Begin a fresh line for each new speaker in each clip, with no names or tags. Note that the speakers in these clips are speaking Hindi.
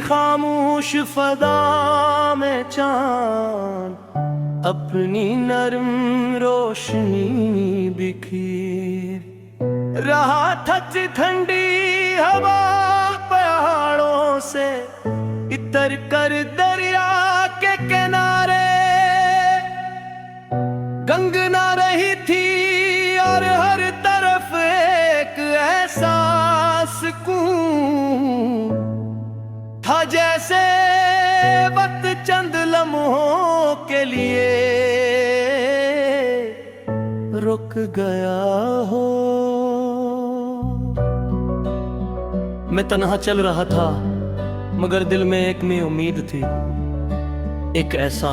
खामोश फदा में चांद अपनी नरम रोशनी बिखेर रहा था। ठंडी हवा पहाड़ों से इतर कर दरिया के किनारे गंगना रही थी और हर तरफ एक ऐसा सुकून था जैसे वक्त चंद लम्हों के लिए रुक गया हो। मैं तन्हा चल रहा था मगर दिल में एक में उम्मीद थी, एक ऐसा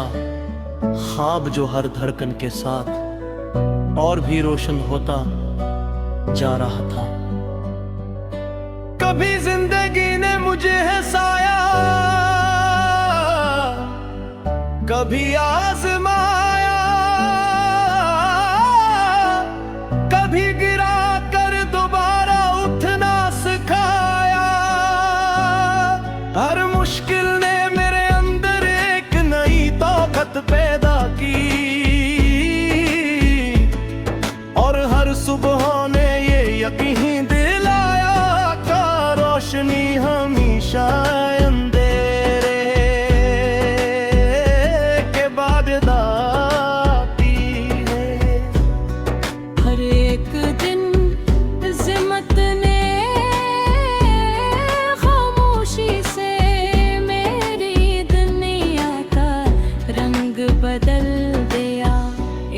ख्वाब जो हर धड़कन के साथ और भी रोशन होता जा रहा था। कभी जिंदगी ने मुझे हंसाया, कभी आजमाया, कभी गिरा कर दोबारा उठना सिखाया। हर मुश्किल ने मेरे अंदर एक नई ताकत पैदा की और हर सुबह ने ये यकीन दिलाया कि रोशनी हमेशा अंधेरे के बाद आती है।
हर एक दिन ज़िम्मत ने खामोशी से मेरी दुनिया का रंग बदल दिया।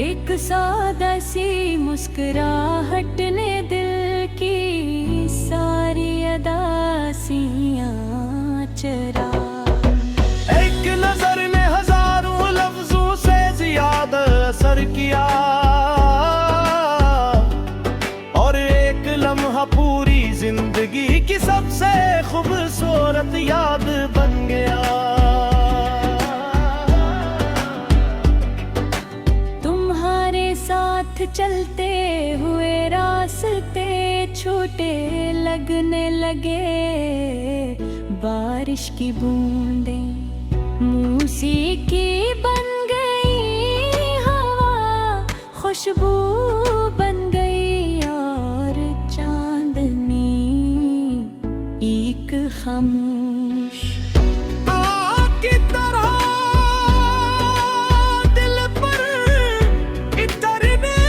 एक सादा सी मुस्कुराहट ने दिल की सारी अदासियां चरा।
एक नजर ने हजारों लफ्जों से ज्यादा असर किया और एक लम्हा पूरी जिंदगी की सबसे खूबसूरत याद बन गया।
तुम्हारे साथ चलते हुए रास्ते छोटे लगने लगे, बारिश की बूंदें मौसीकी बन गई, हवा खुशबू बन गई और चांदनी एक खामोश
की तरह दिल पर इतरने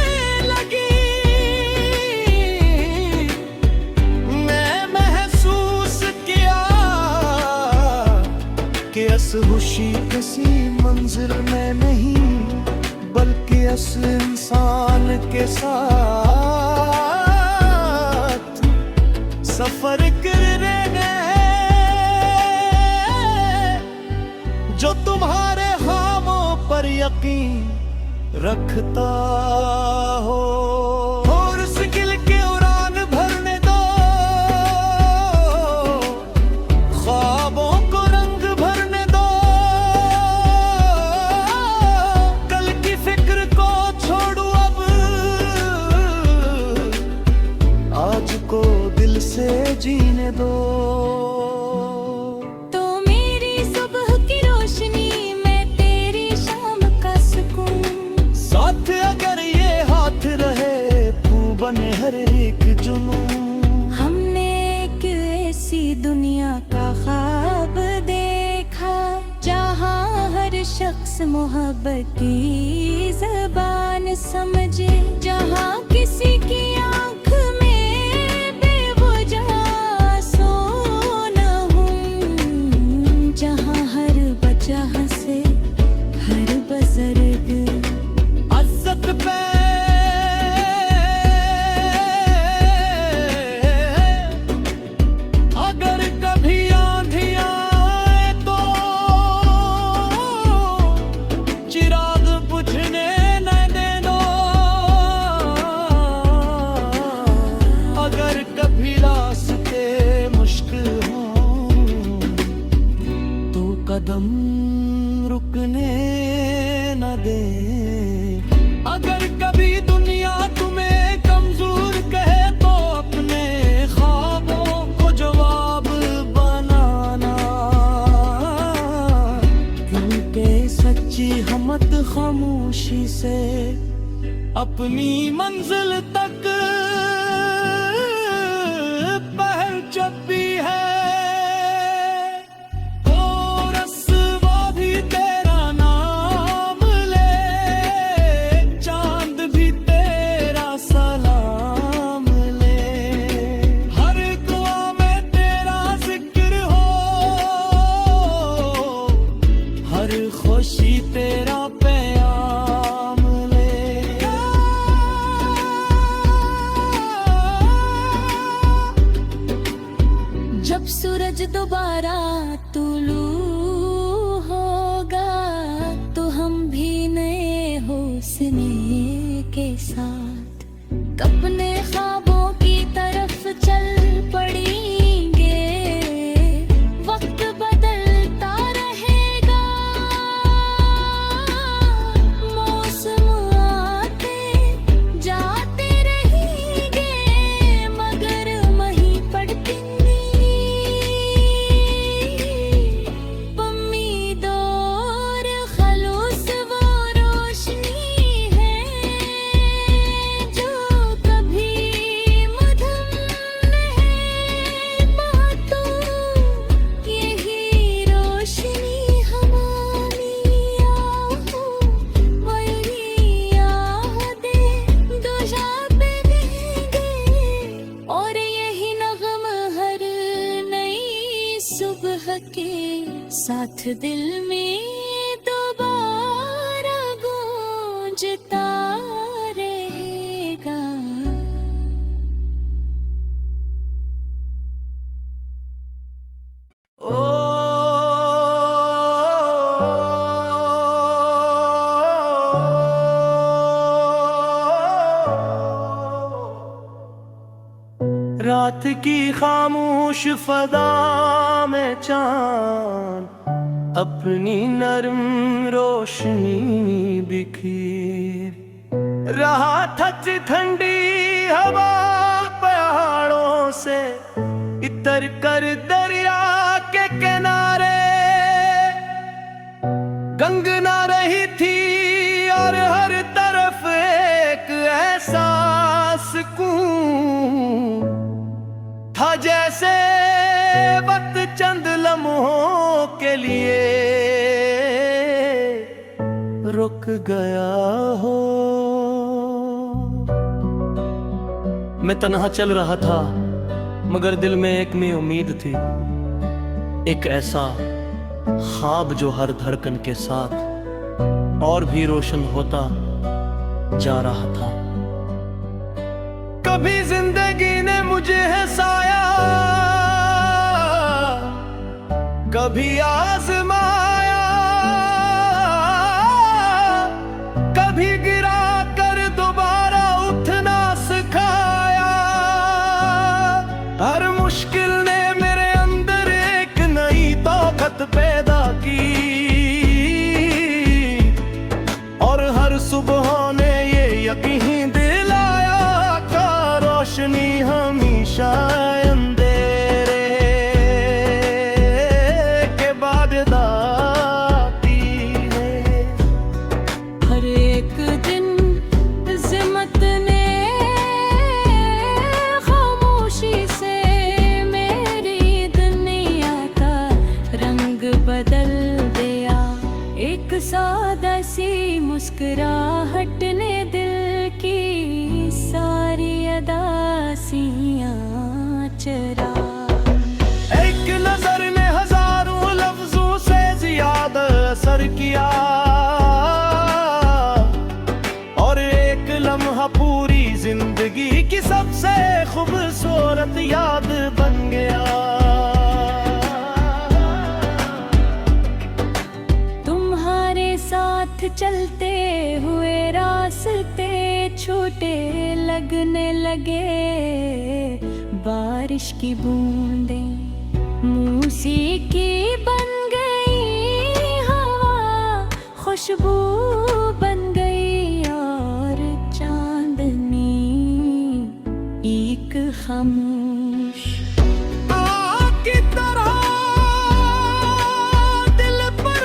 लगी। मैं महसूस किया कि असल खुशी किसी मंजिल में नहीं बल्कि असल इंसान के साथ सफर करने जो तुम्हारे ख्वाबों पर यकीन रखता हो। और मुश्किल के उड़ान भरने दो, ख्वाबों को रंग भरने दो। कल की फिक्र को छोड़ो अब, आज को दिल से जीने दो। बने हर एक जुनून।
हमने एक ऐसी दुनिया का ख्वाब देखा जहाँ हर शख्स मोहब्बत की ज़बान समझे, जहाँ किसी की आँख में बेवजह आंसू न हो, जहाँ हर बच्चा हंसे हर बुजुर्ग
इज्जत पे के सच्ची हमत खामोशी से अपनी मंजिल तक पहल चपी है। ओ रस्वा भी तेरा नाम ले, चांद भी तेरा सलाम ले, हर दुआ में तेरा जिक्र हो, हर खुशी तेरा प्याम ले।
जब सूरज दोबारा तुलू होगा तो हम भी नए हौसले के साथ अपने ख्वाबों की तरफ चल पड़ेंगे। वक्त बदलता रहेगा, मौसम आते जाते रहेंगे, मगर वहीं पड़ती उम्मीद और खलूस वो रोशनी है जो कभी मधम नहीं बातों। यही रोशनी हमारी आँखों, वही यादें दुजा पे लेंगे, और यही नगम हर नई सुबह के साथ दिल में दोबारा गूंजता रहेगा।
रात की खामोश फदा में चांद अपनी नरम रोशनी बिखेर रहा था। ठंडी हवा पहाड़ों से इतर कर दरिया के किनारे गंगना रही थी, और हर तरफ एक ऐसा सुकून था जैसे वक्त चंद लम्हों के लिए रुक गया हो। मैं तन्हा चल रहा था मगर दिल में एक में उम्मीद थी, एक ऐसा ख्वाब जो हर धड़कन के साथ और भी रोशन होता जा रहा था। कभी जिंदगी ने मुझे हंसाया, कभी आजमाया, कभी गिरा कर दोबारा उठना सिखाया। हर मुश्किल ने मेरे अंदर एक नई ताकत पैदा की, और हर सुबह ने ये यकीन दिलाया का रोशनी हमेशा अंधेरे के बाद आती है।
हर एक दिन ज़िम्मत ने खामोशी से मेरी दुनिया का रंग बदल दिया। एक सादा सी मुस्कुराहट ने दिल की सारी अदासियां चरा।
एक नजर ने हजारों लफ्जों से ज्यादा असर किया, और एक लम्हा पूरी जिंदगी की सबसे खूबसूरत याद बन गया।
तुम्हारे साथ चलते हुए रास्ते छोटे लगने लगे, बारिश की बूंदें मौसीकी बन गई, हवा खुशबू बन गई, और चांदनी एक खामोश
आग की तरह दिल पर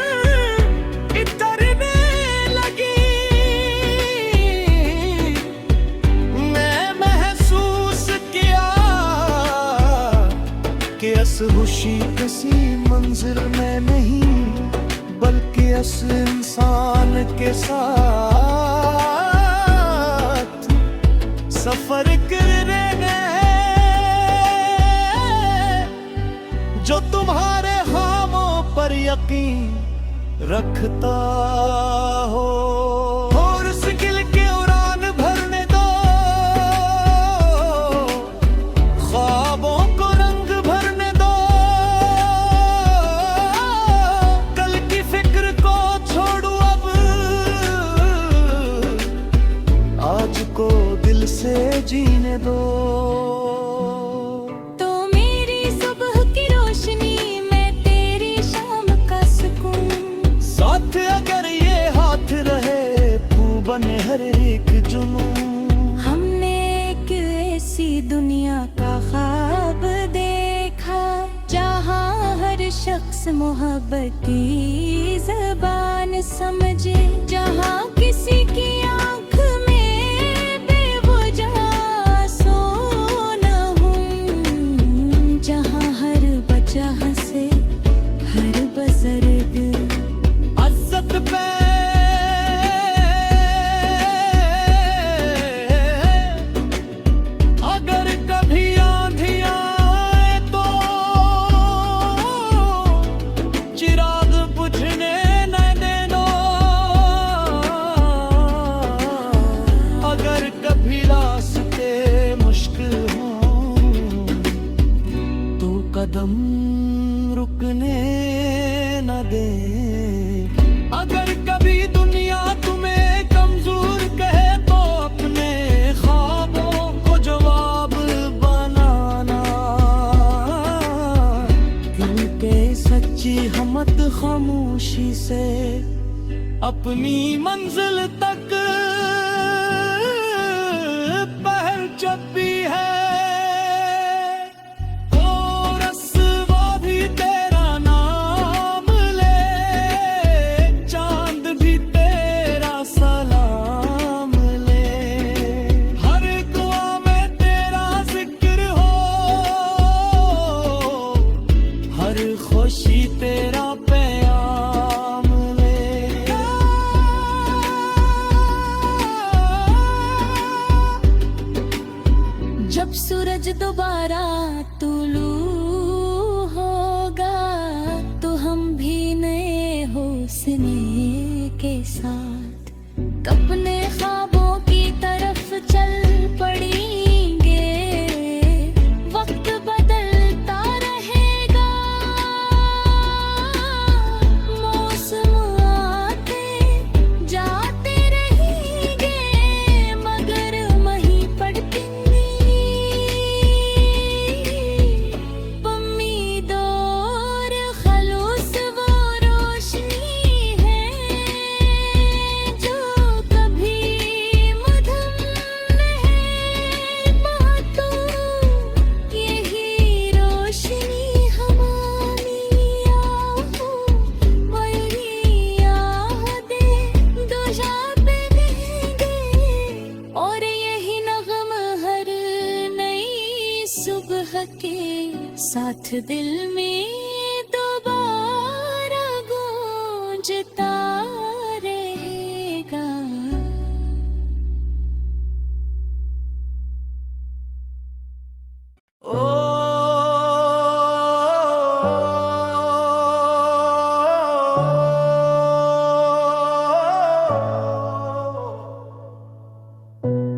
मंजिल में नहीं बल्कि असल इंसान के साथ सफर करने गए जो तुम्हारे खामों पर यकीन रखता हो। और उस दिल के उड़ान भरने दो, ख्वाबों को रंग भरने दो। कल की फिक्र को छोड़ो अब, आज को दिल से जीने दो।
तो मेरी सुबह की रोशनी में तेरी शाम का सुकून,
साथ अगर ये हाथ रहे तू बने हर एक जुनून।
हमने एक ऐसी दुनिया का ख्वाब देखा जहाँ हर शख्स मोहब्बत की ज़बान समझे, जहाँ किसी की आँख में बेवजह आंसू न हो, जहाँ हर बच्चा हंसे हर बुजुर्ग
इज्जत पे अगर कभी आंधियां आए तो चिराग बुझने न देना। अगर कभी रास्ते मुश्किल हों तो कदम रुकने न दे। अगर कभी दुनिया तुम्हें कमजोर कहे तो अपने ख्वाबों को जवाब बनाना, क्योंकि सच्ची हिम्मत खामोशी से अपनी मंजिल तक पहल जब भी है। और रस्वा भी तेरा नाम ले, चांद भी तेरा सलाम ले। हर दुआ में तेरा जिक्र हो, हर खुशी तेरा प्याम ले।
जब सूरज दोबारा तुलू होगा तो हम भी नए हौसले के साथ अपने ख्वाबों की तरफ चल पड़ेंगे। वक्त बदलता रहेगा, मौसम आते जाते रहेंगे, मगर वहीं पड़ती उम्मीद और खलूस वो रोशनी है जो कभी मधम नहीं बातों। यही रोशनी हमारी आँखों, वही यादें दुजा पे रहेंगे। और यही नगम हर नई सुबह के साथ दिल में दोबारा गूंजता रहेगा।
ओ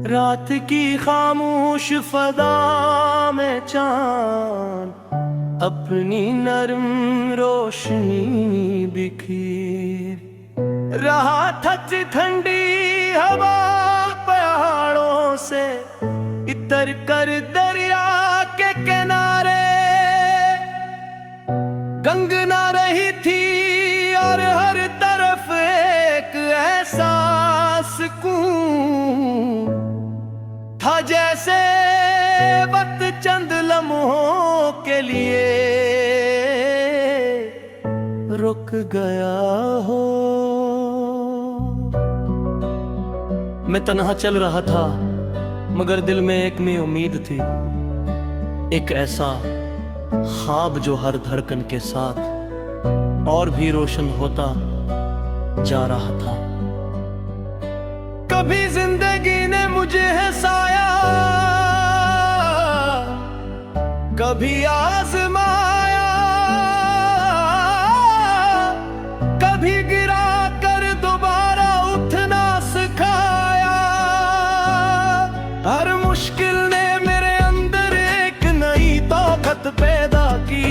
रात की खामोश फदा में चांद अपनी नरम रोशनी बिखेर रहा था। ठंडी हवा पहाड़ों से इतर कर दरिया के किनारे गंगना रही थी, और हर तरफ एक ऐसा सुकून था जैसे वक्त चंद लम्हों के लिए रुक गया हो।
मैं तन्हा चल रहा था मगर दिल में एक में उम्मीद थी, एक ऐसा ख्वाब जो हर धड़कन के साथ और भी रोशन होता जा रहा था।
कभी जिंदगी ने मुझे हंसाया, कभी आजमाया, कभी गिरा कर दोबारा उठना सिखाया। हर मुश्किल ने मेरे अंदर एक नई ताकत पैदा की,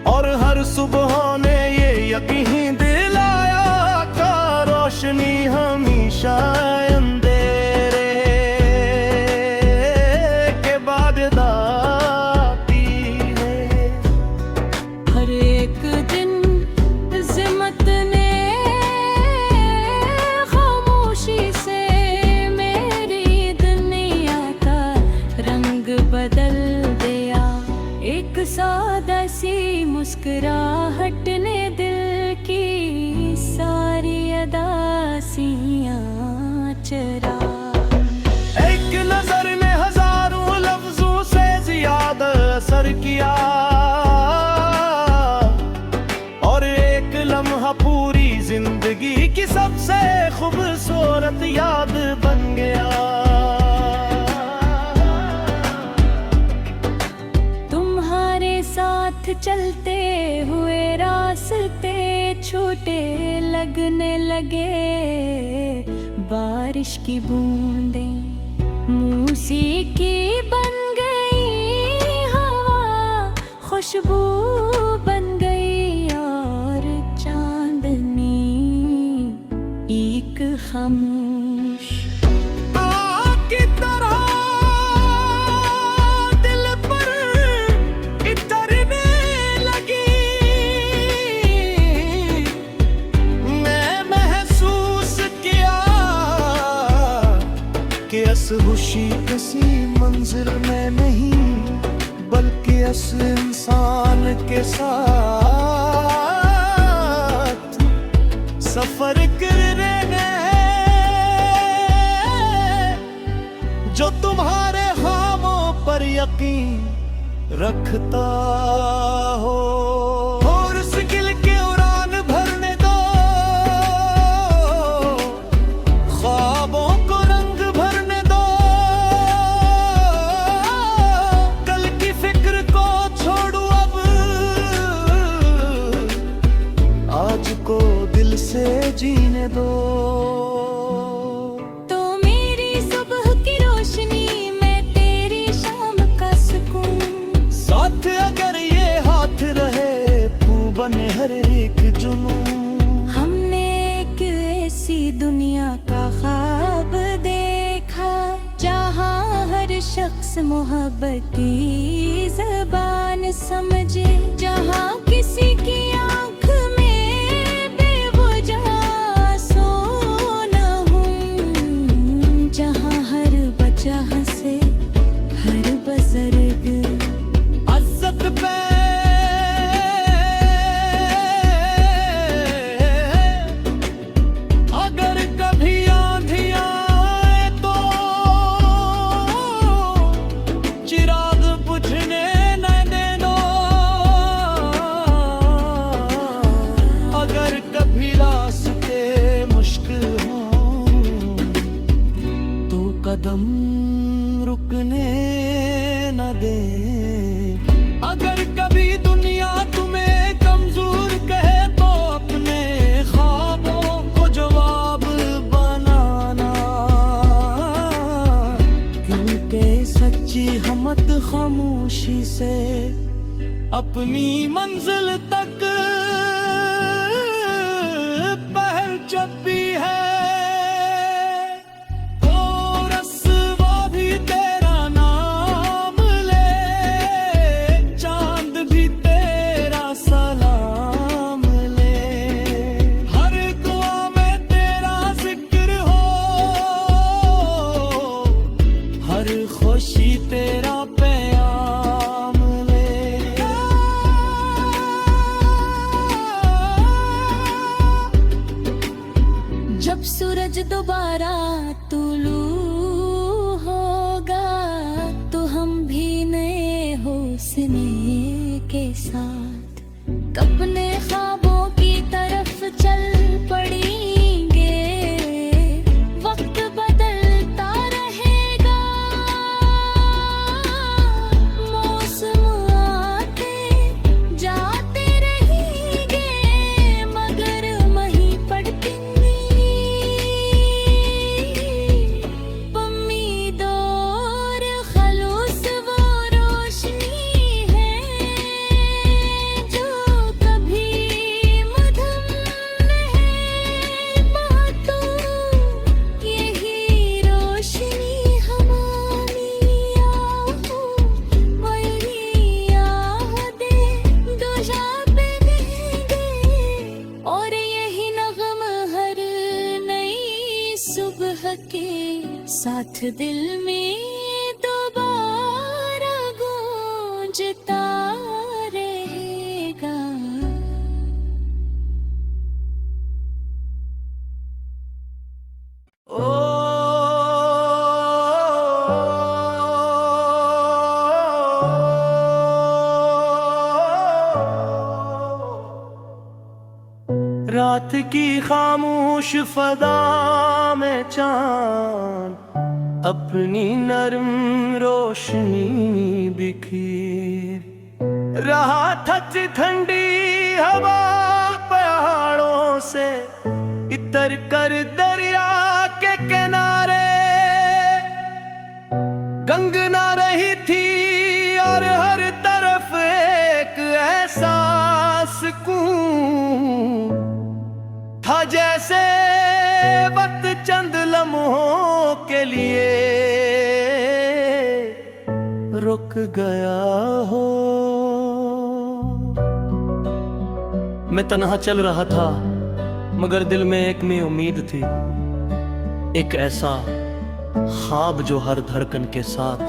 और हर सुबह ने ये यकीन दिलाया का रोशनी हमेशा अंधेरे के बाद आती है।
हर एक दिन ज़िम्मत ने खामोशी से मेरी दुनिया का रंग बदल दिया। एक सादा सी मुस्कुराहट ने दिल की सारी अदासियां चरा।
एक नजर ने हजारों लफ्जों से ज्यादा असर किया, और एक लम्हा पूरी जिंदगी की सबसे खूबसूरत याद बन गया।
तुम्हारे साथ चलते हुए रास्ते छोटे लगने लगे, बारिश की बूंदें मौसीकी बन गई, हवा खुशबू बन गई, और चांदनी एक खामोश
आग की तरह दिल पर इतरने लगी। मैं महसूस किया कि खुशी किसी मंजिल में नहीं, बल्कि इस इंसान के साथ सफर करने जो तुम्हारे ख्वाबों पर यकीन रखता हो। और उस दिल के उड़ान भरने दो, ख्वाबों को रंग भरने दो। कल की फिक्र को छोड़ो अब, आज को दिल से जीने दो। बने हर एक जुनून।
हमने एक ऐसी दुनिया का ख्वाब देखा, जहाँ हर शख्स मोहब्बत की ज़बान समझे, जहाँ किसी की आँख में बेवजह आंसू न हो, जहाँ हर बच्चा हंसे, हर बुजुर्ग
इज्जत पे कदम रुकने न दे। अगर कभी दुनिया तुम्हें कमजोर कहे तो अपने ख्वाबों को जवाब बनाना, क्योंकि सच्ची हिम्मत खामोशी से अपनी मंजिल तक पहुंचती है। खुशी तेरा प्याम ले।
जब सूरज दोबारा तुलू होगा, तो हम भी नए हौसले के साथ अपने ख्वाबों की तरफ चल पड़ेंगे। वक्त बदलता रहेगा, मौसम आते जाते रहेंगे, मगर वहीं पड़तेंगे। उम्मीद और खलूस वो रोशनी है जो कभी मधम नहीं बातों। यही रोशनी हमारी आहों, वही यादें दुजा पे देंगे। और यही नगम हर नई सुबह के साथ दिल में दोबारा गूंजता रहेगा।
ओ रात की खामोश फदा में चांद अपनी नरम रोशनी बिखेर रहा था। ठंडी हवा पहाड़ों से इतर कर दरिया के किनारे गंगना रही थी, और हर तरफ एक ऐसा सुकून था जैसे वक्त चंद लम्हों के लिए रुक गया हो। मैं तन्हा चल रहा था, मगर दिल में एक में उम्मीद थी, एक ऐसा ख्वाब जो हर धड़कन के साथ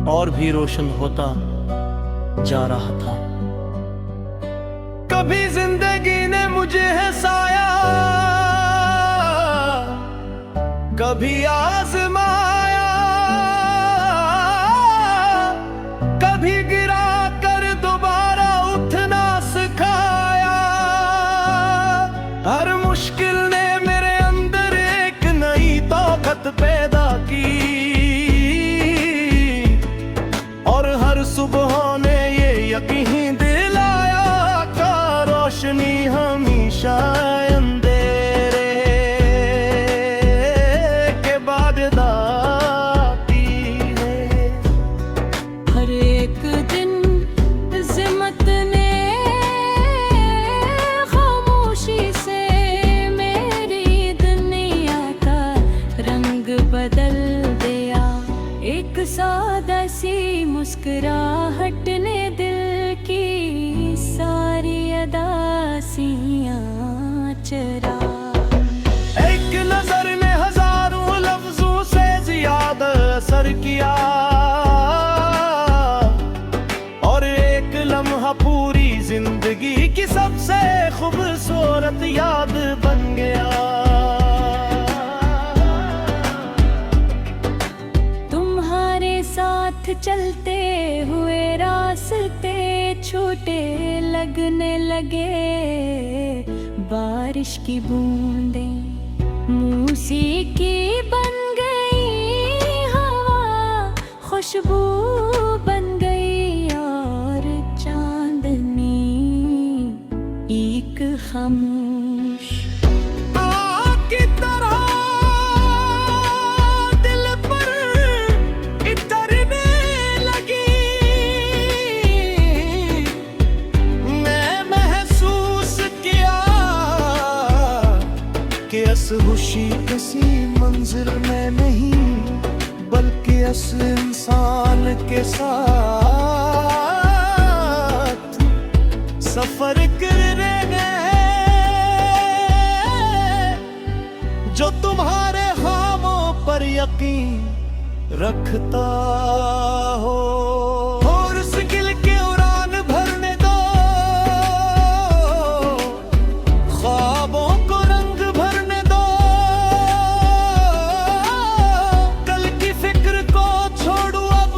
और भी रोशन होता जा रहा था। कभी जिंदगी ने मुझे हंसाया, कभी आजमाया, कभी गिरा कर दोबारा उठना सिखाया। हर मुश्किल ने मेरे अंदर एक नई ताकत पैदा की, और हर सुबह ने ये यकीन दिलाया का रोशनी हमेशा अंधेरे के बाद आती है।
हर एक दिन ज़िम्मत ने खामोशी से मेरी दुनिया का रंग बदल दिया। एक सादा सी मुस्कुराहट ने दिल की सारी अदासियां चरा।
एक नजर ने हजारों लफ्जों से ज्यादा असर किया, और एक लम्हा पूरी जिंदगी की सबसे खूबसूरत याद बन गया।
तुम्हारे साथ चलते हुए रास्ते छोटे लगने लगे, बारिश की बूंदें मौसीकी बन गई, हवा खुशबू बन गई, और चांदनी एक खामोश
आग की तरह दिल पर इतरने लगी। मैं महसूस किया कि खुशी किसी मंजिल में नहीं, बल्कि असल इंसान के साथ सफर करने जो तुम्हारे ख्वाबों पर यकीन रखता हो। और उस दिल के उड़ान भरने दो, ख्वाबों को रंग भरने दो। कल की फिक्र को छोड़ो अब,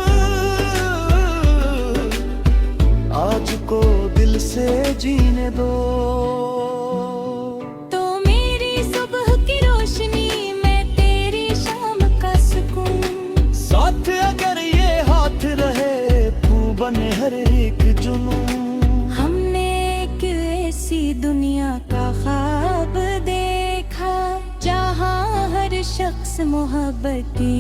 आज को दिल से जी
का ख्वाब देखा, जहाँ हर शख्स मोहब्बती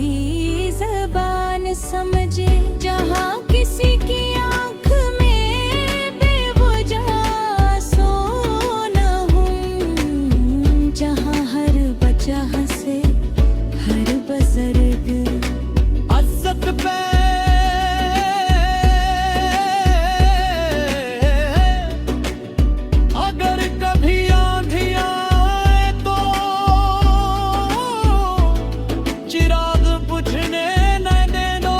ज़बान समझे, जहाँ किसी की आँख में बेवजह आंसू न हो, जहाँ हर बच्चा हंसे, हर बुजुर्ग
इज्जत पे अगर कभी आंधियां आए तो चिराग बुझने न देना,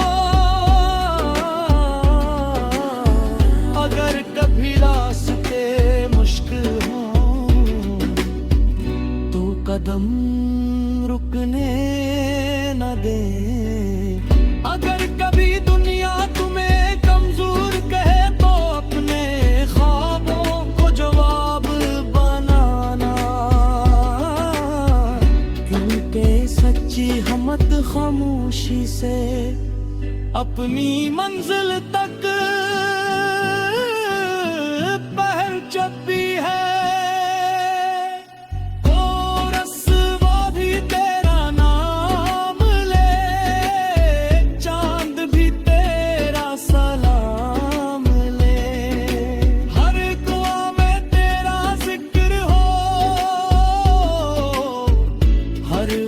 अगर कभी रास्ते मुश्किल हों तो कदम रुकने न दे, अगर कभी दुनिया तुम्हें कमजोर कहे तो अपने ख्वाबों को जवाब बनाना, क्योंकि सच्ची हिम्मत खामोशी से अपनी मंजिल तक पहुंचती है।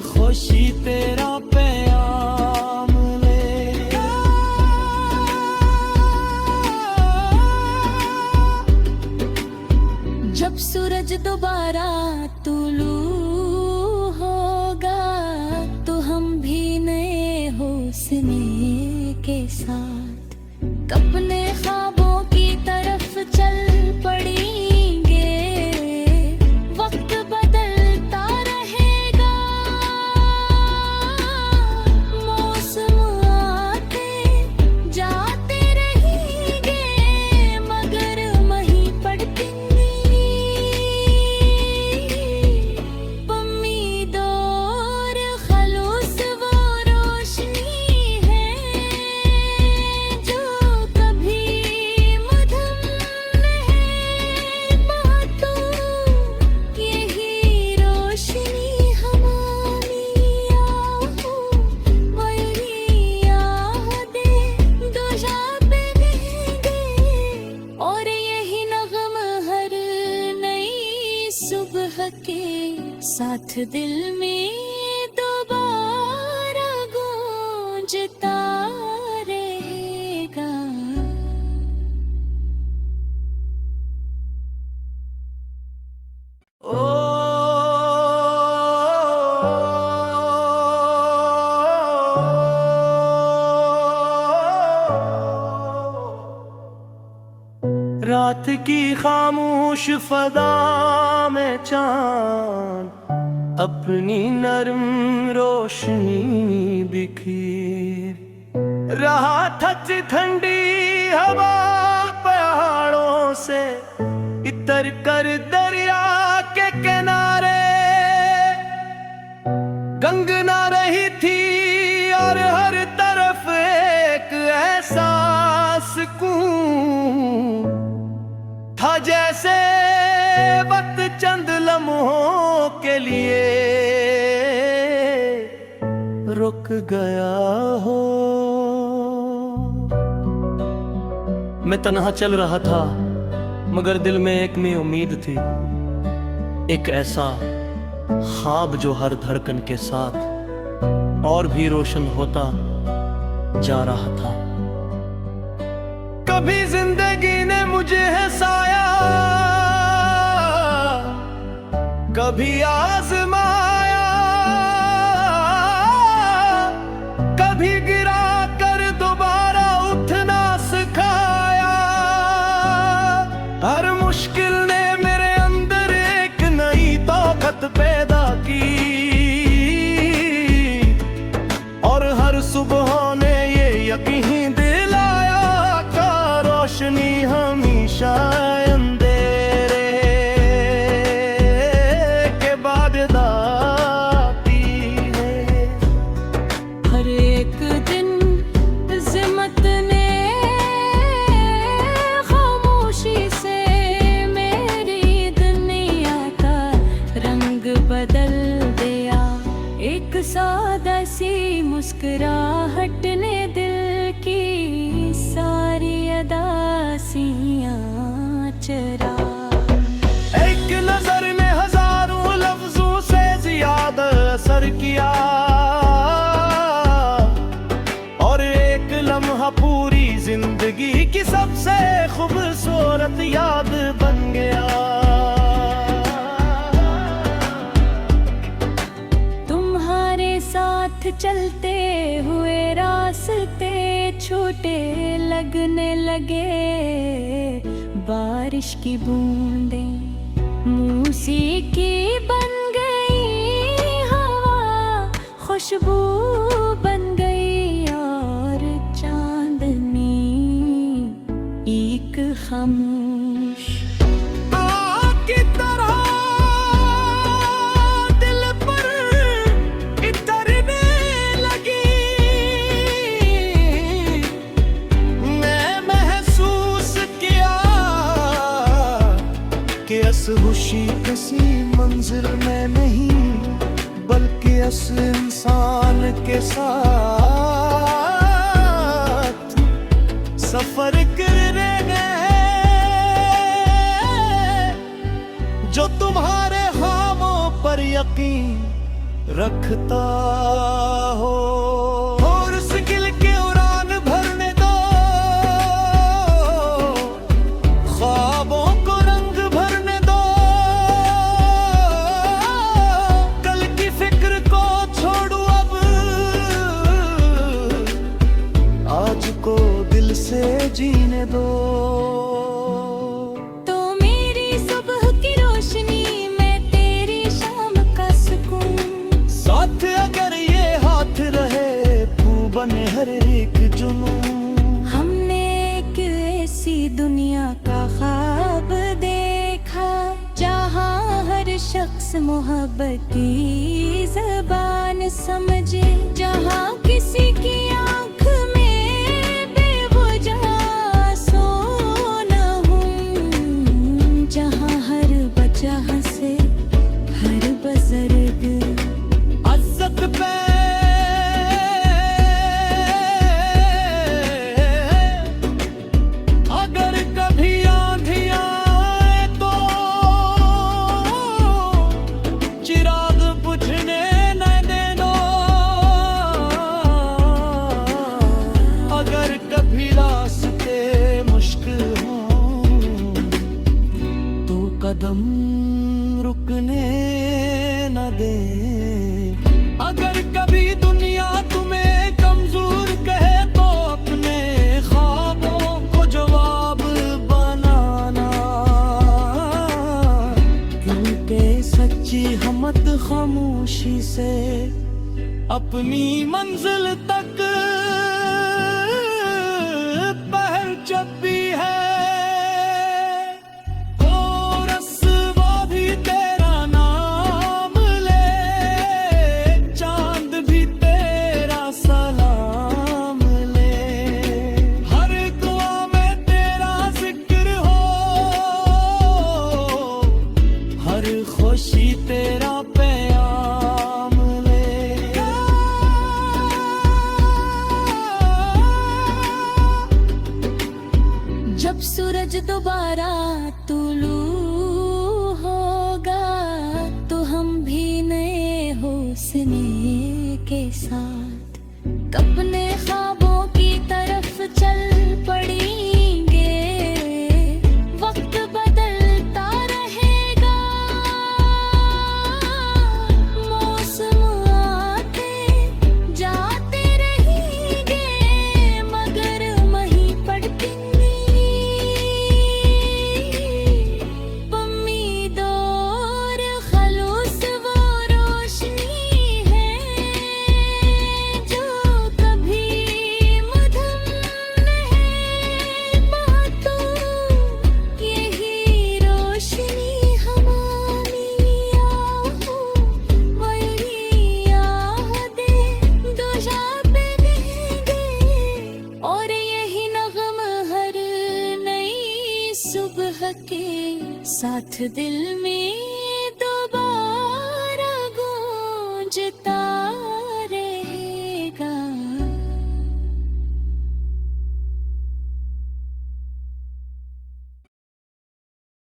खुशी तेरा प्याम ले,
जब सूरज दोबारा तुलू होगा तो हम भी नए हौसले के साथ अपने ख्वाबों की तरफ चल पड़ेंगे। वक्त बदलता रहेगा, मौसम आते जाते रहेंगे, मगर वहीं पड़तेंगे उम्मीद और खलूस, वो रोशनी है जो कभी मधम रहे बातों, यही रोशनी हमारी आहों, वही यादें दुजा पे रहेंगे, और यही नगम हर नई सुबह के साथ दिल में दोबारा गूंजता रहेगा।
रात की खामोश फदा में चांद अपनी नरम रोशनी बिखेर रहा था, ठंडी हवा पहाड़ों से इतर कर दरिया के किनारे गंगना रही थी, और हर तरफ एक एहसास था, जैसे वक्त चंद लम्हों के लिए रुक गया हो। मैं तन्हा चल रहा था, मगर दिल में एक में उम्मीद थी, एक ऐसा ख्वाब जो हर धड़कन के साथ और भी रोशन होता जा रहा था। कभी जिंदगी ने मुझे हंसाया, कभी आजमाया, कभी गिरा कर दोबारा उठना सिखाया। हर मुश्किल ने मेरे अंदर एक नई ताकत पैदा की, और हर सुबह ने ये यकीन दिलाया का रोशनी हमेशा अंधेरे के बाद
मुस्कुराहट ने दिल की सारी अदासियां चरा।
एक नजर ने हजारों लफ्जों से ज्यादा असर किया और एक लम्हा पूरी जिंदगी की सबसे खूबसूरत याद बन गया।
तुम्हारे साथ चलते हुए रास्ते छोटे लगने लगे, बारिश की बूंदें मौसीकी बन गई, हवा खुशबू बन गई और चांदनी एक खामोश
आग की तरह दिल पर इतरने लगी। मैं महसूस किया कि अस खुशी किसी मंजिल में नहीं बल्कि अस इंसान के साथ सफर करने गए, जो तुम्हारे खामों पर यकीन रखता हो। और उस दिल के उड़ान भरने दो, ख्वाबों को रंग भरने दो। कल की फिक्र को छोड़ो अब, आज को दिल से जीने दो।
तो मेरी सुबह की रोशनी में तेरी शाम का सुकून,
साथ अगर ये हाथ रहे तू बने हर एक जुनून।
हमने एक ऐसी दुनिया का ख्वाब देखा जहाँ हर शख्स मोहब्बत की ज़बान समझे, जहाँ किसी की आँख में बेवजह आंसू न हो, जहाँ हर बच्चा हंसे हर बुजुर्ग
इज्जत पे अगर कभी आंधियां आए तो चिराग बुझने न देना। अगर कभी रास्ते मुश्किल हों तो कदम रुकने न दे। अगर कभी दुनिया तुम्हें कमजोर कहे तो अपने ख्वाबों को जवाब बनाना, क्योंकि सच्ची हिम्मत खामोशी से अपनी मंजिल तक पहुंचती है। और रस्वा भी तेरा नाम ले, चांद भी तेरा सलाम ले। हर दुआ में तेरा जिक्र हो, हर खुशी तेरा प्याम ले।
जब सूरज दोबारा तुलू होगा तो हम भी नए हौसले के साथ अपने ख्वाबों की तरफ चल पड़ेंगे। वक्त बदलता रहेगा, मौसम आते जाते रहेंगे, मगर वहीं पड़तेंगे। उम्मीद और खलूस वो रोशनी है जो कभी मधम नहीं बातों। यही रोशनी हमारी आहों, वही यादें दोजा पे रहेंगे। और यही नगम हर नई सुबह के साथ दिल में